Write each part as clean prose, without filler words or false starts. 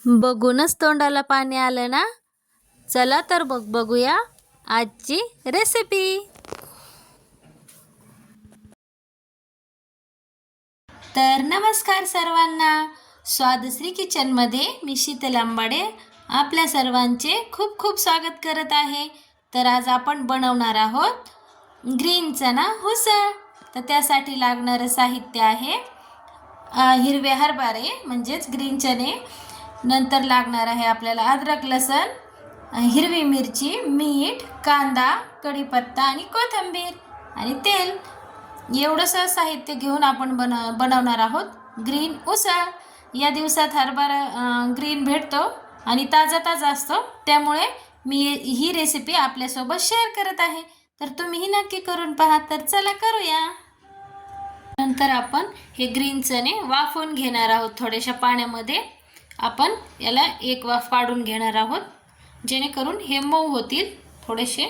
बघूनच तोंडाला पाणी आलं ना. चला तर बघूया आजची रेसिपी. तर नमस्कार सर्वांना. स्वादश्री किचनमध्ये मी शीतल आंबाडे आपल्या सर्वांचे खूप खूप स्वागत करत आहे. तर आज आपण बनवणार आहोत ग्रीन चना उसळ. तर त्यासाठी लागणारं साहित्य आहे हिरवे हरभरे म्हणजेच ग्रीन चणे. नंतर लागणार आहे आपल्याला अद्रक, लसण, हिरवी मिरची, मीठ, कांदा, कढीपत्ता आणि कोथिंबीर आणि तेल. एवढंसं साहित्य घेऊन आपण बनवणार आहोत ग्रीन उसळ. या दिवसात हरभरा ग्रीन भेटतो आणि ताजा ताजा असतो, त्यामुळे मी ही रेसिपी आपल्यासोबत शेअर करत आहे. तर तुम्हीही नक्की करून पहा. तर चला करूया. नंतर आपण हे ग्रीन चणे वाफवून घेणार आहोत. थोड्याशा पाण्यामध्ये आपण याला एक वाफ काढून घेणार आहोत, जेणेकरून हे मऊ होतील थोडेसे.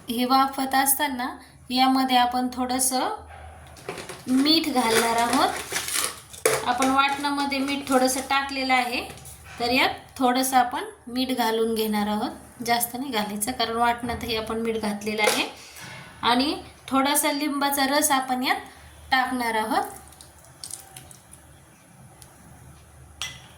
हे वाफत असताना यामध्ये आपण थोडंसं मीठ घालणार आहोत. आपण वाटणामध्ये मीठ थोडंसं टाकलेलं आहे, तर यात थोडंसं आपण मीठ घालून घेणार आहोत. जास्त नाही घालायचं, कारण वाटणातही आपण मीठ घातलेलं आहे. आणि थोडासा लिंबाचा रस आपण यात टाकणार आहोत.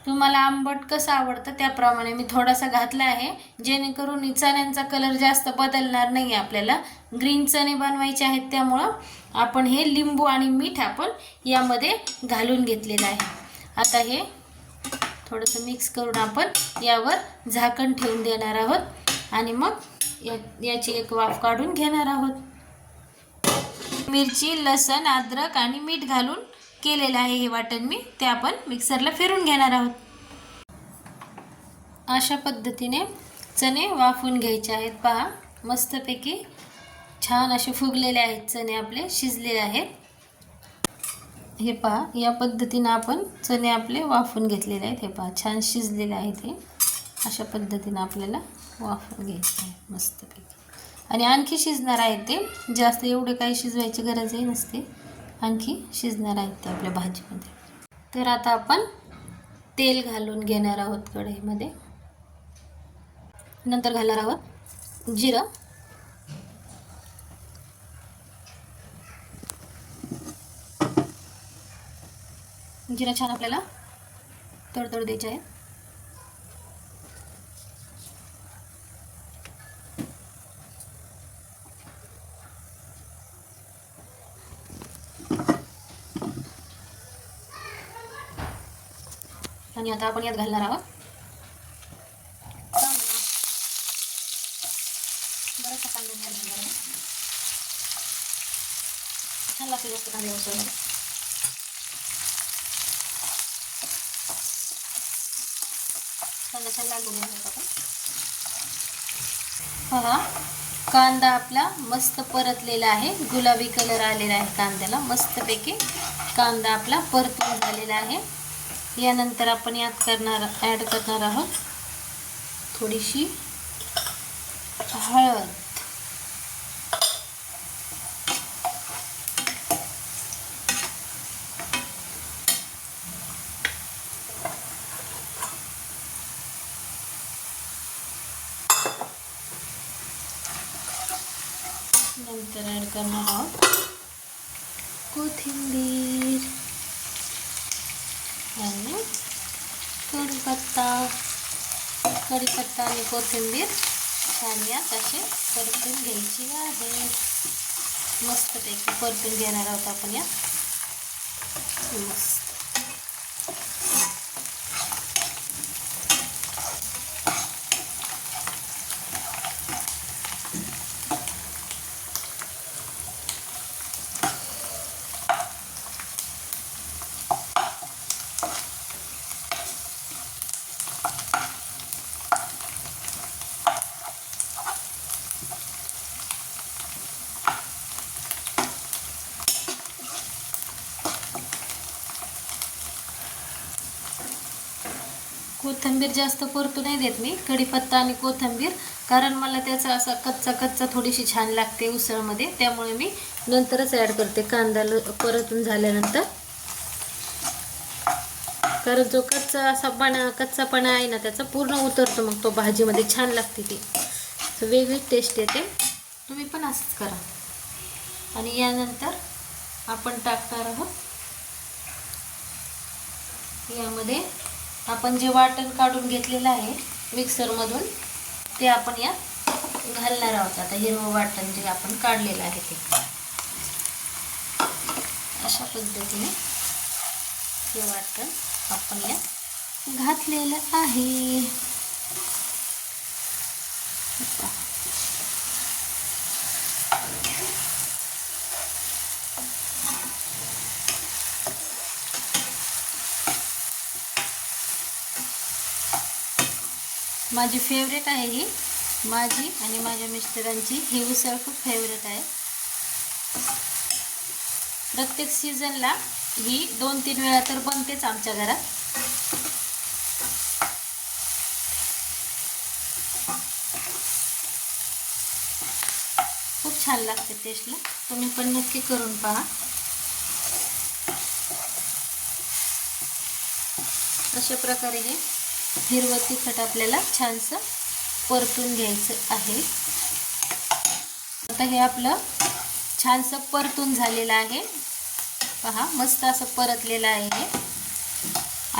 तुम्हाला आंबट कसं आवडतं त्याप्रमाणे मी थोडासा घातला आहे, जेणेकरून चण्यांचा कलर जास्त बदलणार नाही. आपल्याला ग्रीन चणे बनवायचे आहेत, त्यामुळं आपण हे लिंबू आणि मीठ आपण यामध्ये घालून घेतलेलं आहे. आता हे थोडंसं मिक्स करून आपण यावर झाकण ठेवून देणार आहोत आणि मग याची एक वाफ काढून घेणार आहोत. मिरची, लसण, अद्रक आणि मीठ घालून केलेलं आहे हे वाटण मी, ते आपण मिक्सरला फिरून घेणार आहोत. अशा पद्धतीने चणे वाफून घ्यायचे आहेत. पहा, मस्तपैकी छान असे फुगलेले आहेत चणे, आपले शिजलेले आहेत. हे पहा, या पद्धतीने आपण चणे आपले वाफून घेतलेले आहेत. हे पहा, छान शिजलेले आहेत. हे अशा पद्धतीने आपल्याला वाफून घ्यायचे आहे मस्तपैकी. आणि आणखी शिजणार आहेत ते, जास्त एवढे काही शिजवायची गरजही नसते, आणखी शिजणार आहेत ते आपल्या भाजीमध्ये. तर आता आपण तेल घालून घेणार आहोत कढईमध्ये. नंतर घालणार आहोत जिरं, जिरं छान आपल्याला तडतड द्यायचे आहे. आणि आता आपण यात घालणार आहोत बराचसा कांदा घालणार आहे. छान लागते जास्त कांदा उसळमध्ये. कांदा छान लाल करून घ्यायचा आपण. पहा, कांदा आपला मस्त परतलेला आहे, गुलाबी कलर आलेला आहे कांद्याला. मस्तपैकी कांदा आपला परतून झालेला आहे. यानंतर आपण यात ॲड करणार आहोत थोडीशी हळद, नंतर ॲड करणार आहोत कोथिंबीर आणि कढीपत्ता आणि कोथिंबीर छान यात असे परतून घ्यायची आहे. मस्तपैकी परतून घेणार आहोत आपण यात. मस्त कोथिंबीर जास्त परतू नाही देत मी, कढीपत्ता आणि कोथिंबीर, कारण मला त्याचा असा कच्चा थोडीशी छान लागते उसळमध्ये, त्यामुळे मी नंतरच ॲड करते. कांदा परतून झाल्यानंतर कारण जो कच्चापणा आहे ना त्याचा पूर्ण उतरतो, मग तो भाजीमध्ये छान लागते ती. वेगळीच टेस्ट येते. तुम्ही पण असंच करा. आणि यानंतर आपण टाकणार आहोत यामध्ये आपण जे वाटण काढून घेतलेलं आहे मिक्सरमधून, ते आपण यात घालणार आहोत. आता हिरवं वाटण जे आपण काढलेलं आहे ते अशा पद्धतीने हे वाटण आपण यात घातलेलं आहे. माझी फेवरेट आहे ही, माझी आणि माझ्या मिस्टरांची ही उसळ खूप फेवरेट आहे. प्रत्येक सीझनला ही 2-3 वेळा तर बनतेच आमच्या घरात. खूप छान लागते टेस्टला. तुम्ही पण नक्की करून पहा. अशा प्रकारे हे हिरवं तिखट आपल्याला छानसं परतून घ्यायचं आहे. आता हे आपलं छानसं परतून झालेलं आहे. पहा, मस्त असं परतलेलं आहे हे.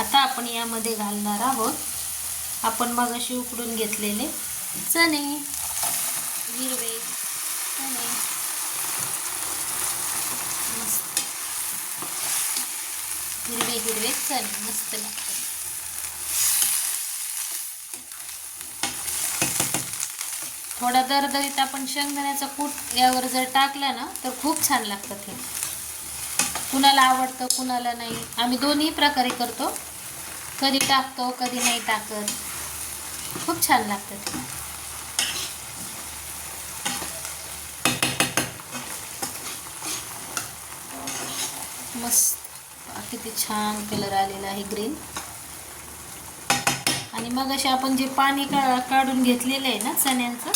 आता आपण यामध्ये घालणार आहोत आपण मगाशी उकडून घेतलेले चणे, हिरवे चणे. मस्त हिरवे चणे मस्त लागतात. थोडा दरदरीत आपण शेंगदाण्याचा कूट यावर जर टाकला ना तर खूप छान लागतात हे. कुणाला आवडतं कुणाला नाही. आम्ही दोन्ही प्रकारे करतो, कधी टाकतो कधी नाही टाकत. खूप छान लागतात. मस्त किती छान कलर आलेला आहे ग्रीन. आणि मग असे आपण जे पाणी काढून घेतलेलं आहे ना चण्यांचं,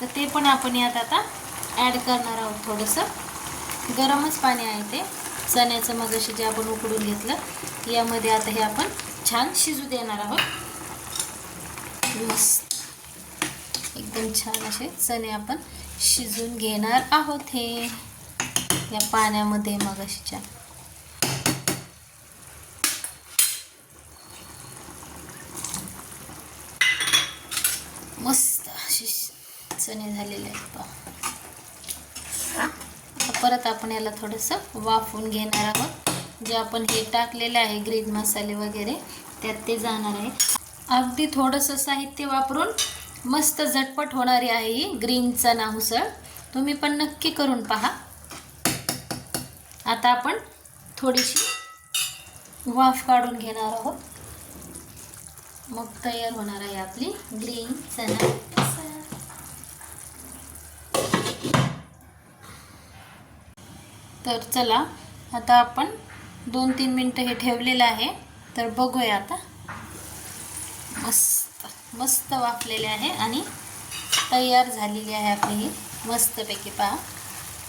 तर ते पण आपण यात आता ॲड करणार आहोत. थोडंसं गरमच पाणी आहे ते चण्याचं, मग असे जे आपण उकडून घेतलं यामध्ये आता हे आपण छान शिजू देणार आहोत. मस्त एकदम छान असे चणे आपण शिजून घेणार आहोत हे या पाण्यामध्ये. मग अशीच्या मस्त असे चणे झालेले आहेत. परत आपण याला थोडंसं वाफवून घेणार आहोत. जे आपण हे टाकलेलं आहे ग्रीन मसाले वगैरे त्यात ते जाणार आहे. अगदी थोडंसं साहित्य वापरून मस्त झटपट होणारी आहे ही ग्रीन चणा उसळ. तुम्ही पण नक्की करून पहा. आता आपण थोडीशी वाफ काढून घेणार आहोत, मग तयार होणार आहे आपली ग्रीन चणा उसळ. तर चला आता आपण 2-3 मिनटं हे ठेवलेलं आहे, तर बघूया आता. मस्त मस्त वाफलेले आहे आणि तयार झालेली आहे आपली ही मस्तपैकी. पहा,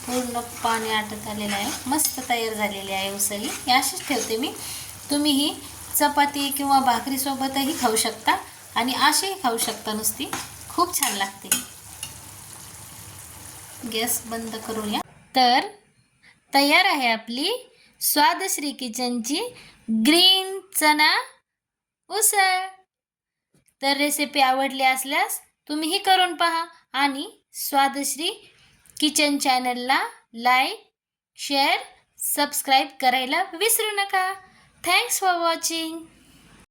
पूर्ण पाणी आटत आलेलं आहे. मस्त तयार झालेली आहे उसळ ही. अशीच ठेवते मी. तुम्ही ही चपाती किंवा भाकरीसोबतही खाऊ शकता आणि अशीही खाऊ शकता नुसती. खूप छान लागते. गॅस बंद करूया. तर तयार आहे आपली स्वादश्री किचनची ग्रीन चणा उसळ. तर रेसिपी आवडली असल्यास तुम्हीही करून पहा आणि स्वादश्री किचन चॅनलला लाईक, शेअर, सबस्क्राईब करायला विसरू नका. Thanks for watching.